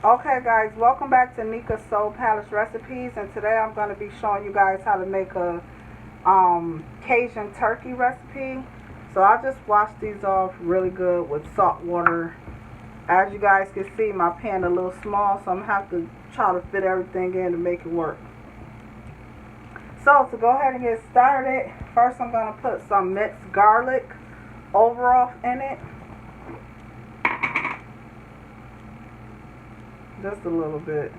Okay guys, welcome back to Nika's Soul Palace Recipes, and today I'm going to be showing you guys how to make a Cajun turkey recipe. So I just washed these off really good with salt water. As you guys can see, my pan a little small, so I'm going to have to try to fit everything in to make it work. So to go ahead and get started, first I'm going to put some minced garlic over in it. Just a little bit.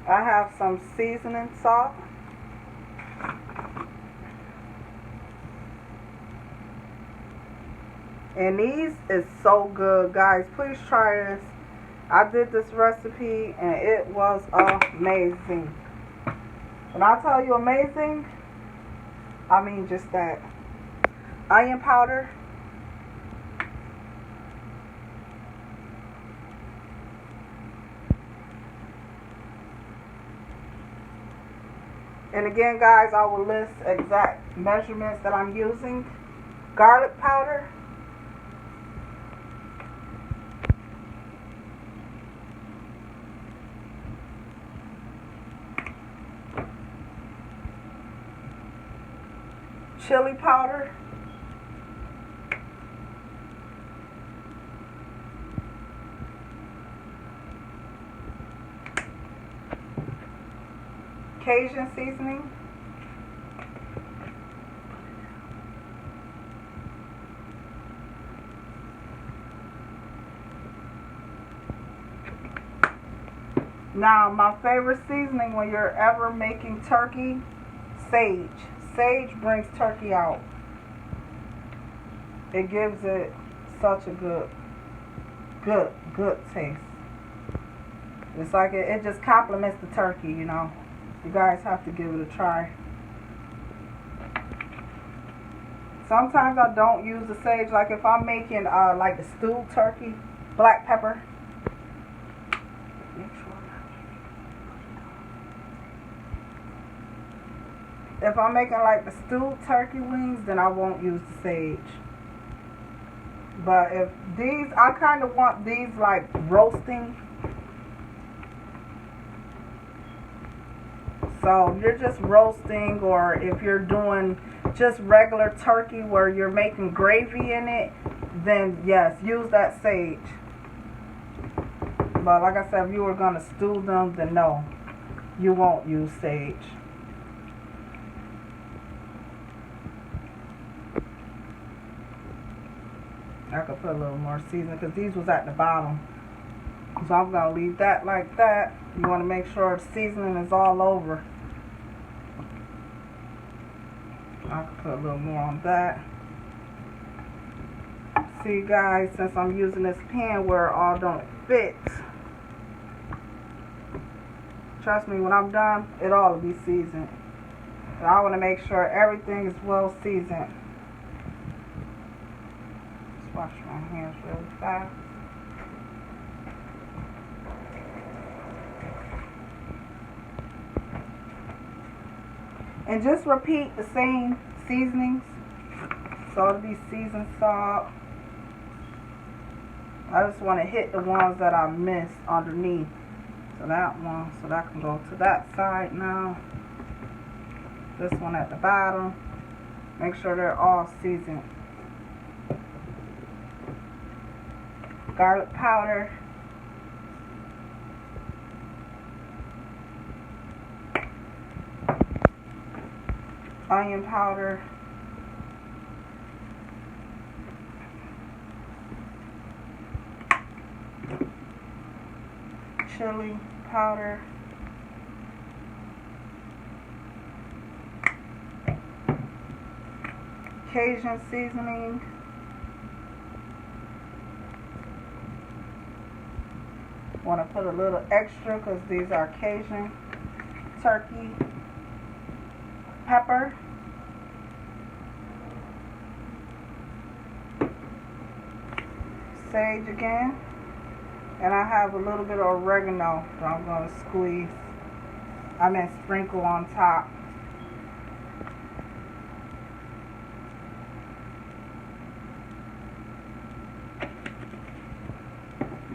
I have some seasoning salt. And these is so good, guys. Please try this. I did this recipe and it was amazing. When I tell you amazing, I mean just that. Onion powder. And again, guys, I will list exact measurements that I'm using. Garlic powder. Chili powder. Cajun seasoning. Now, my favorite seasoning when you're ever making turkey, sage. Sage brings turkey out. It gives it such a good taste. It's like it just complements the turkey, you know. You guys have to give it a try. Sometimes I don't use the sage. Like if I'm making like the stewed turkey, black pepper. If I'm making like the stewed turkey wings, then I won't use the sage. But if these, I kind of want these like roasting. So you're just roasting, or if you're doing just regular turkey where you're making gravy in it, then yes, use that sage. But like I said, if you were going to stew them, then no, you won't use sage. I could put a little more seasoning because these was at the bottom. So I'm going to leave that like that. You want to make sure the seasoning is all over. I could put a little more on that. See guys, since I'm using this pan where it all don't fit, trust me, when I'm done, it all will be seasoned. So I want to make sure everything is well seasoned. Just wash my hands really fast. And just repeat the same seasonings. So it'll be seasoned salt. I just want to hit the ones that I missed underneath. So that one, so that can go to that side now. This one at the bottom. Make sure they're all seasoned. Garlic powder. Onion powder. Chili powder. Cajun seasoning. Want to put a little extra because these are Cajun turkey. Pepper. Sage again. And I have a little bit of oregano that I'm going to sprinkle on top.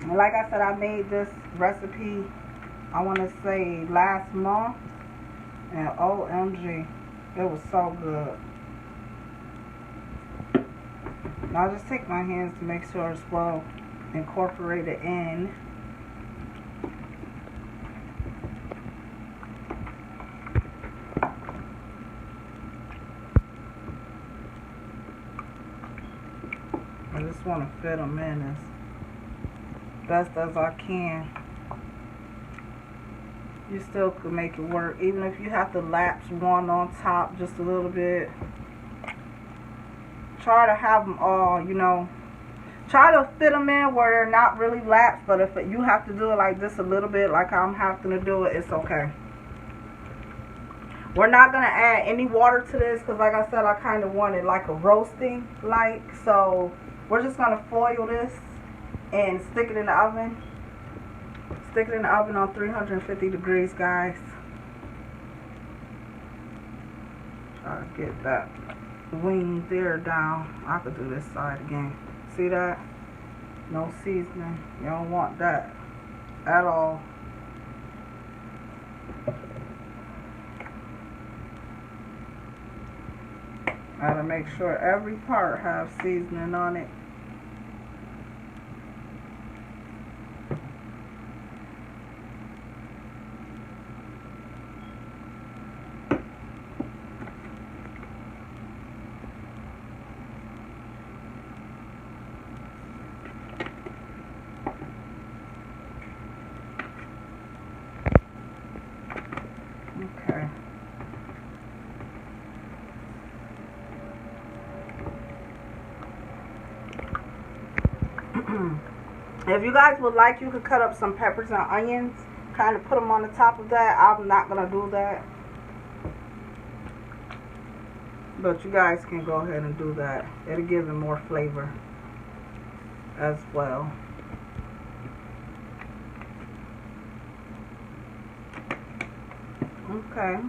And like I said, I made this recipe, I want to say last month, and OMG, it was so good. Now I just take my hands to make sure it's well incorporated in. I just want to fit them in as best as I can. You still could make it work, even if you have to lapse one on top just a little bit. Try to have them all, you know, try to fit them in where they're not really lapsed, but if you have to do it like this a little bit, like I'm having to do it, it's okay. We're not going to add any water to this because, like I said, I kind of want it like a roasting, so we're just going to foil this and stick it in the oven. Stick it in the oven on 350 degrees, guys. Try to get that wing there down. I could do this side again. See that? No seasoning. You don't want that at all. Gotta make sure every part has seasoning on it. Okay. If you guys would like, you could cut up some peppers and onions, kind of put them on the top of that. I'm not going to do that, but you guys can go ahead and do that. It'll give it more flavor as well. Okay.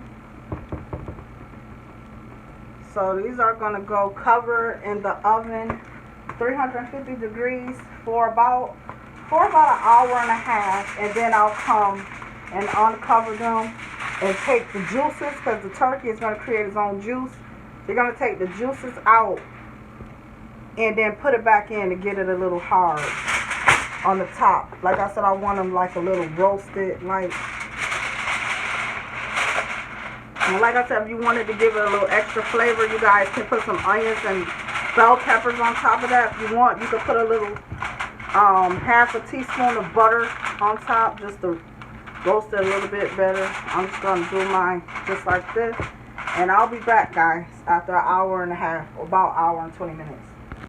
So these are going to go cover in the oven 350 degrees for about an hour and a half, and then I'll come and uncover them and take the juices, because the turkey is going to create its own juice. You're going to take the juices out and then put it back in to get it a little hard on the top. Like I said, I want them like a little roasted, like. And like I said, if you wanted to give it a little extra flavor, you guys can put some onions and bell peppers on top of that. If you want, you could put a little half a teaspoon of butter on top just to roast it a little bit better. I'm just going to do mine just like this. And I'll be back, guys, after an hour and a half, about an hour and 20 minutes.